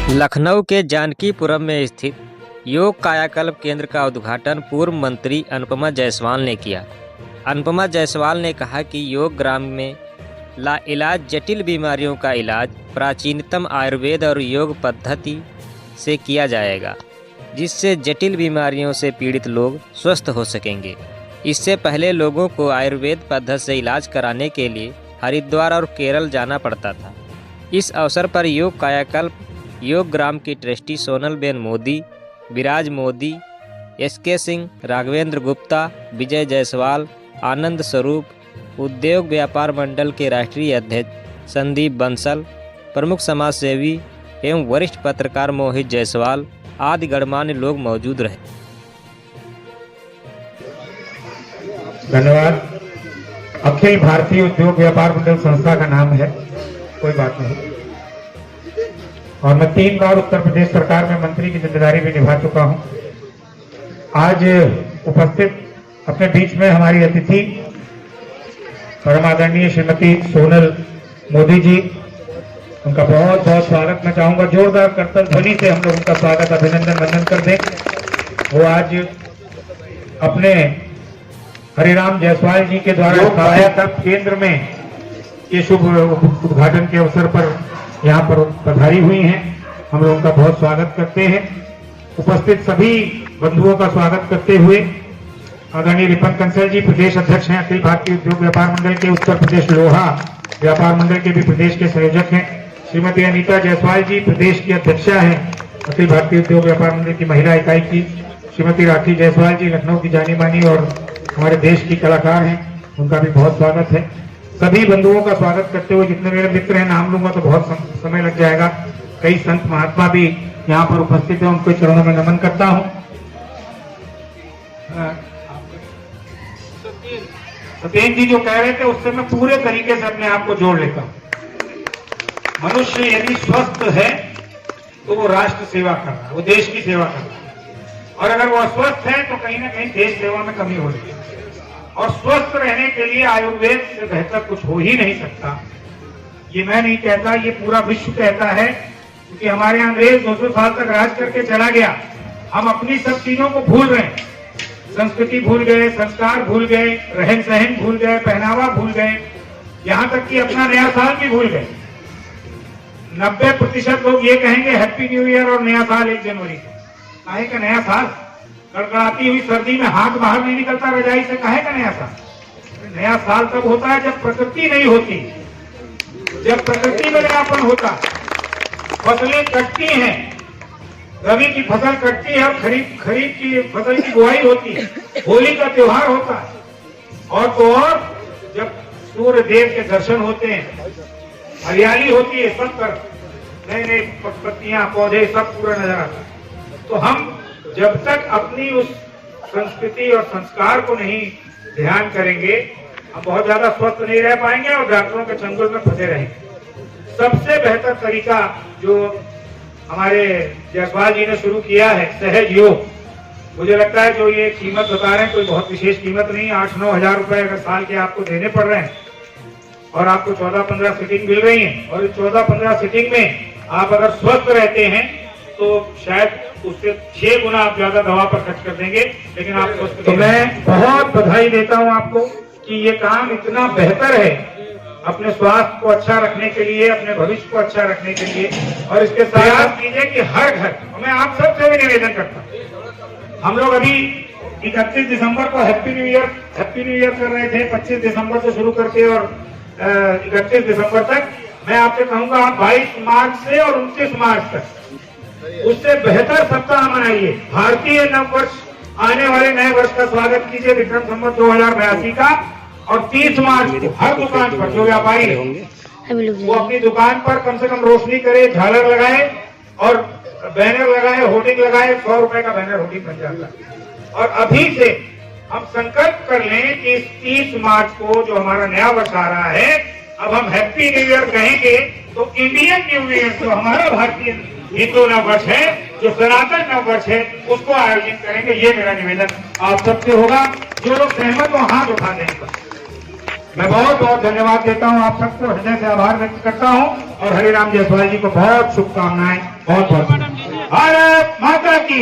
लखनऊ के जानकीपुरम में स्थित योग कायाकल्प केंद्र का उद्घाटन पूर्व मंत्री अनुपमा जायसवाल ने किया। अनुपमा जायसवाल ने कहा कि योग ग्राम में लाइलाज जटिल बीमारियों का इलाज प्राचीनतम आयुर्वेद और योग पद्धति से किया जाएगा, जिससे जटिल बीमारियों से पीड़ित लोग स्वस्थ हो सकेंगे। इससे पहले लोगों को आयुर्वेद पद्धति से इलाज कराने के लिए हरिद्वार और केरल जाना पड़ता था। इस अवसर पर योग कायाकल्प योग ग्राम की ट्रस्टी सोनलबेन मोदी, विराज मोदी, एसके सिंह, राघवेंद्र गुप्ता, विजय जायसवाल, आनंद स्वरूप, उद्योग व्यापार मंडल के राष्ट्रीय अध्यक्ष संदीप बंसल, प्रमुख समाजसेवी एवं वरिष्ठ पत्रकार मोहित जायसवाल आदि गणमान्य लोग मौजूद रहे। धन्यवाद। अखिल भारतीय उद्योग व्यापार मंडल संस्था का नाम है, कोई बात नहीं। और मैं 3 बार उत्तर प्रदेश सरकार में मंत्री की जिम्मेदारी भी निभा चुका हूं। आज उपस्थित अपने बीच में हमारी अतिथि परम आदरणीय श्रीमती सोनल मोदी जी, उनका बहुत बहुत स्वागत मैं चाहूंगा। जोरदार करतल ध्वनि से हम लोग उनका स्वागत अभिनंदन वंदन कर दें। वो आज अपने हरिराम जायसवाल जी के द्वारा कायाकल्प केंद्र में ये शुभ उद्घाटन के अवसर पर यहाँ पर पधारी हुई हैं। हम लोग उनका बहुत स्वागत करते हैं। उपस्थित सभी बंधुओं का स्वागत करते हुए आदरणीय रिपन कंसल जी प्रदेश अध्यक्ष हैं, अखिल भारतीय उद्योग व्यापार मंडल के उत्तर प्रदेश लोहा व्यापार मंडल के भी प्रदेश के संयोजक हैं। श्रीमती अनीता जायसवाल जी प्रदेश की अध्यक्षा हैं अखिल भारतीय उद्योग व्यापार मंडल की महिला इकाई की। श्रीमती राखी जायसवाल जी लखनऊ की जानी मानी और हमारे देश की कलाकार हैं, उनका भी बहुत स्वागत है। सभी बंधुओं का स्वागत करते हुए जितने मेरे मित्र हैं, नाम लूंगा तो बहुत समय लग जाएगा। कई संत महात्मा भी यहाँ पर उपस्थित हैं, उनको चरणों में नमन करता हूँ। सत्येन जी जो कह रहे थे उससे मैं पूरे तरीके से अपने आप को जोड़ लेता हूँ। मनुष्य यदि स्वस्थ है तो वो राष्ट्र सेवा कर रहा है, वो देश की सेवा कर रहा है। और अगर वो अस्वस्थ है तो कहीं ना कहीं देश सेवा में कमी हो रही है। और स्वस्थ रहने के लिए आयुर्वेद से बेहतर कुछ हो ही नहीं सकता। ये मैं नहीं कहता, ये पूरा विश्व कहता है, क्योंकि हमारे यहाँ अंग्रेज 200 साल तक राज करके चला गया। हम अपनी सब चीजों को भूल रहे हैं। संस्कृति भूल गए, संस्कार भूल गए, रहन सहन भूल गए, पहनावा भूल गए, यहाँ तक कि अपना नया साल भी भूल गए। 90% लोग ये कहेंगे हैप्पी न्यू ईयर और नया साल 1 जनवरी को। काहे का नया साल? कड़कड़ाती हुई सर्दी में हाथ बाहर नहीं निकलता रजाई से, काहे का नया साल? नया साल तब होता है जब प्रकृति नहीं होती, जब प्रकृति में नयापन होता, फसलें कटती हैं, रबी की फसल कटती है और खरीफ की फसल की बुआई होती है, होली का त्योहार होता है। और तो और जब सूर्य देव के दर्शन होते हैं, हरियाली होती है, सब तरफ नए नए पत्तियां पौधे सब पूरा नजर आता है। तो हम जब तक अपनी उस संस्कृति और संस्कार को नहीं ध्यान करेंगे, हम बहुत ज्यादा स्वस्थ नहीं रह पाएंगे और डॉक्टरों के चंगुल में फंसे रहेंगे। सबसे बेहतर तरीका जो हमारे जायसवाल जी ने शुरू किया है, सहज योग, मुझे लगता है जो ये कीमत बता रहे हैं कोई बहुत विशेष कीमत नहीं। 8-9 हजार रुपए अगर साल के आपको देने पड़ रहे हैं और आपको 14-15 सीटिंग मिल रही है, और इस 14-15 सीटिंग में आप अगर स्वस्थ रहते हैं तो शायद उससे 6 गुना आप ज्यादा दवा पर खर्च कर देंगे, लेकिन आप स्वस्थ। तो मैं बहुत बधाई देता हूं आपको कि ये काम इतना बेहतर है अपने स्वास्थ्य को अच्छा रखने के लिए, अपने भविष्य को अच्छा रखने के लिए। और इसके साथ कीजिए कि हर घर, मैं आप सबसे भी निवेदन करता हूँ, हम लोग अभी 31 दिसंबर को हैप्पी न्यू ईयर कर रहे थे, 25 दिसंबर से शुरू करके और 31 दिसंबर तक। मैं आपसे कहूंगा आप 22 मार्च से और 29 मार्च तक उससे बेहतर सप्ताह मनाइए। भारतीय नववर्ष, आने वाले नए वर्ष का स्वागत कीजिए विक्रम संवत 2082 का। और 30 मार्च को हर दुकान पर जो व्यापारी है वो अपनी दुकान पर कम से कम रोशनी करे, झालर लगाए और बैनर लगाए, होर्डिंग लगाए। 100 रुपए का बैनर होर्डिंग बन जाता है। और अभी से हम संकल्प कर लें कि इस 30 मार्च को जो हमारा नया वर्ष आ रहा है, अब हम हैप्पी न्यू ईयर कहेंगे तो इंडियन न्यू ईयर, जो हमारा भारतीय हिंदू नववर्ष है, जो सनातन नववर्ष है, उसको आयोजित करेंगे। ये मेरा निवेदन आप सबसे होगा। जो लोग सहमत हो हाथ उठा दें। मैं बहुत बहुत धन्यवाद देता हूं, आप सबको हृदय से आभार व्यक्त करता हूं और हरिराम जायसवाल जी को बहुत शुभकामनाएं। बहुत बहुत भारत माता की।